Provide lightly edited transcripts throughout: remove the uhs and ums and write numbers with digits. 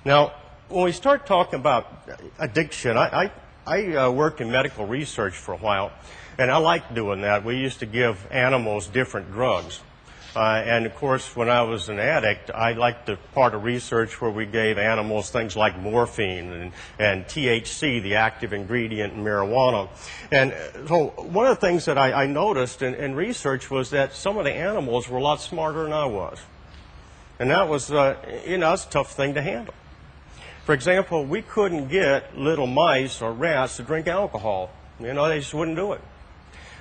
Now, when we start talking about addiction, I worked in medical research for a while, and I liked doing that. We used to give animals different drugs. And of course, when I was an addict, I liked the part of research where we gave animals things like morphine and THC, the active ingredient in marijuana. And so one of the things that I noticed in research was that some of the animals were a lot smarter than I was. And that was, it's a tough thing to handle. For example, we couldn't get little mice or rats to drink alcohol. They just wouldn't do it.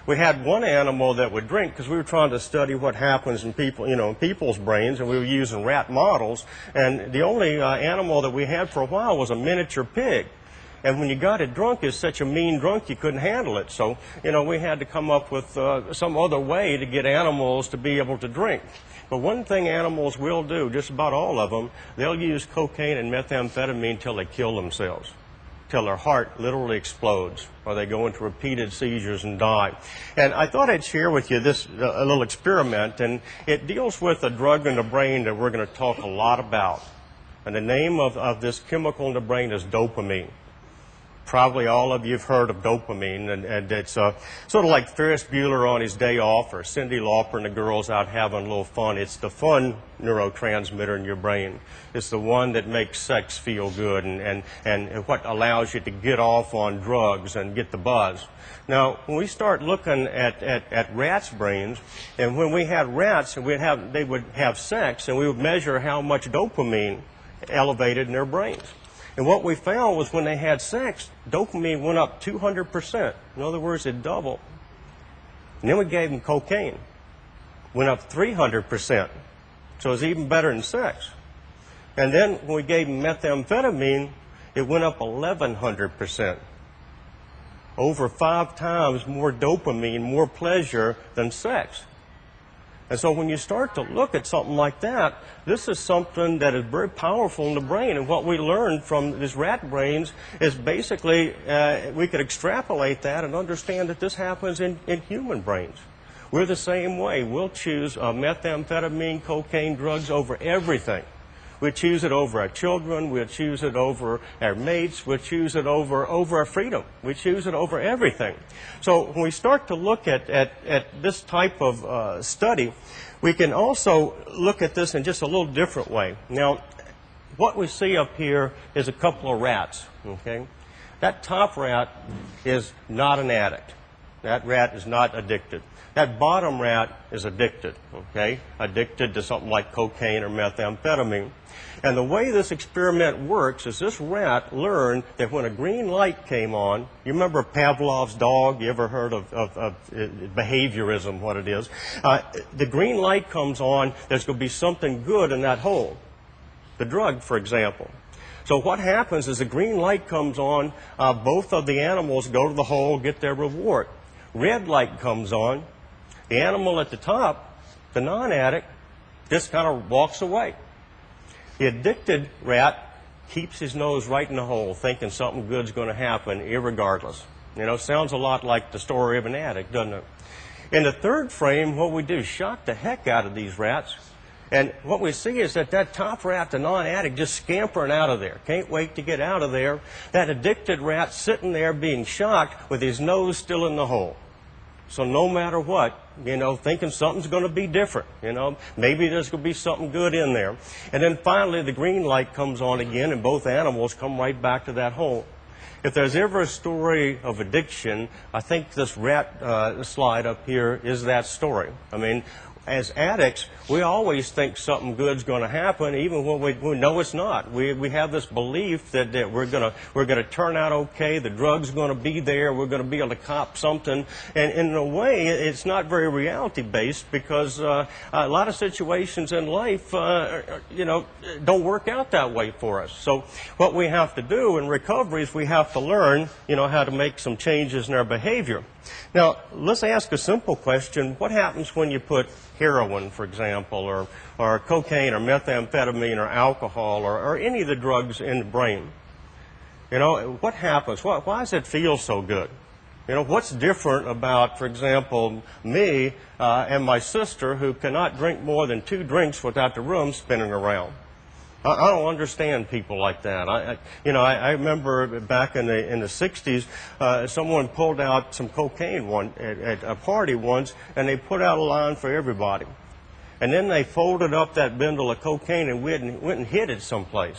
We had one animal that would drink because we were trying to study what happens in people, in people's brains, and we were using rat models. And the only animal that we had for a while was a miniature pig. And when you got it drunk, it's such a mean drunk you couldn't handle it. So, we had to come up with some other way to get animals to be able to drink. But one thing animals will do, just about all of them, they'll use cocaine and methamphetamine till they kill themselves, till their heart literally explodes, or they go into repeated seizures and die. And I thought I'd share with you this a little experiment, and it deals with a drug in the brain that we're going to talk a lot about. And the name of this chemical in the brain is dopamine. Probably all of you have heard of dopamine, and it's sort of like Ferris Bueller on his day off, or Cyndi Lauper and the girls out having a little fun. It's the fun neurotransmitter in your brain. It's the one that makes sex feel good and what allows you to get off on drugs and get the buzz. Now, when we start looking at rats' brains, and when we had rats, and they would have sex, and we would measure how much dopamine elevated in their brains. And what we found was when they had sex, dopamine went up 200%. In other words, it doubled. And then we gave them cocaine. Went up 300%. So it was even better than sex. And then when we gave them methamphetamine, it went up 1,100%. Over 5 times more dopamine, more pleasure than sex. And so when you start to look at something like that, this is something that is very powerful in the brain. And what we learned from these rat brains is basically we could extrapolate that and understand that this happens in human brains. We're the same way. We'll choose methamphetamine, cocaine, drugs over everything. We'll choose it over our children. We'll choose it over our mates. We'll choose it over our freedom. We choose it over everything. So when we start to look at this type of study, we can also look at this in just a little different way. Now, what we see up here is a couple of rats, okay? That top rat is not an addict. That rat is not addicted. That bottom rat is addicted, okay? Addicted to something like cocaine or methamphetamine. And the way this experiment works is this rat learned that when a green light came on, you remember Pavlov's dog? You ever heard of behaviorism, what it is? The green light comes on, there's going to be something good in that hole. The drug, for example. So what happens is the green light comes on, both of the animals go to the hole, get their reward. Red light comes on, the animal at the top, the non-addict, just kind of walks away. The addicted rat keeps his nose right in the hole, thinking something good's going to happen irregardless. Sounds a lot like the story of an addict, doesn't it? In the third frame, what we do is shock the heck out of these rats. And what we see is that top rat, the non-addict, just scampering out of there. Can't wait to get out of there. That addicted rat sitting there being shocked with his nose still in the hole. So no matter what, thinking something's going to be different, maybe there's going to be something good in there. And then finally the green light comes on again and both animals come right back to that hole. If there's ever a story of addiction, I think this rat slide up here is that story. I mean, as addicts, we always think something good's going to happen, even when we know it's not. We have this belief that we're going to turn out okay. The drug's going to be there. We're going to be able to cop something. And in a way, it's not very reality-based because a lot of situations in life, don't work out that way for us. So what we have to do in recovery is we have to learn, how to make some changes in our behavior. Now, let's ask a simple question. What happens when you put heroin, for example, or cocaine or methamphetamine or alcohol or any of the drugs in the brain? What happens? Why does it feel so good? What's different about, for example, me and my sister who cannot drink more than 2 drinks without the room spinning around? I don't understand people like that. I remember back in the 60s, someone pulled out some cocaine at a party once, and they put out a line for everybody. And then they folded up that bundle of cocaine and went and hid it someplace.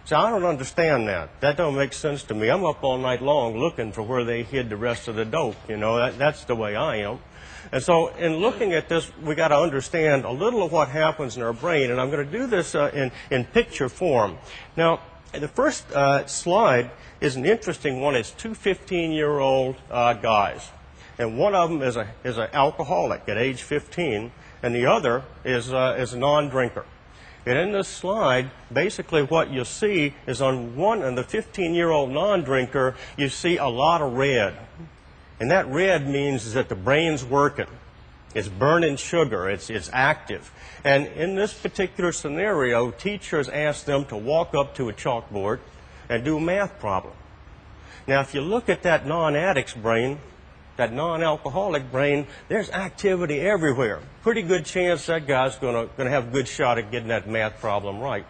So I don't understand that. That don't make sense to me. I'm up all night long looking for where they hid the rest of the dope. You know, that's the way I am. And so in looking at this, we got to understand a little of what happens in our brain. And I'm going to do this in picture form. Now, the first slide is an interesting one. It's two 15-year-old guys. And one of them is an alcoholic at age 15, and the other is a non-drinker. And in this slide, basically what you'll see is on the 15-year-old non-drinker, you see a lot of red. And that red means that the brain's working. It's burning sugar. It's active. And in this particular scenario, teachers ask them to walk up to a chalkboard and do a math problem. Now, if you look at that non-addict's brain, that non-alcoholic brain, there's activity everywhere. Pretty good chance that guy's going to have a good shot at getting that math problem right.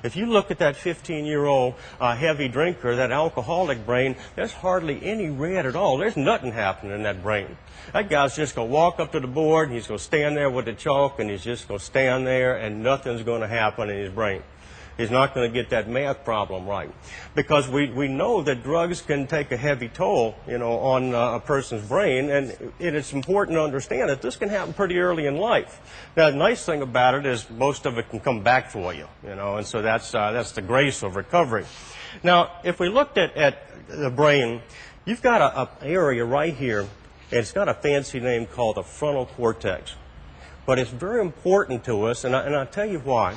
If you look at that 15-year-old heavy drinker, that alcoholic brain, there's hardly any red at all. There's nothing happening in that brain. That guy's just going to walk up to the board, and he's going to stand there with the chalk, and he's just going to stand there, and nothing's going to happen in his brain. He's not going to get that math problem right. Because we know that drugs can take a heavy toll, on a person's brain, and it's important to understand that this can happen pretty early in life. Now, the nice thing about it is most of it can come back for you, and so that's the grace of recovery. Now, if we looked at the brain, you've got an area right here, and it's got a fancy name called the frontal cortex. But it's very important to us, and I'll tell you why.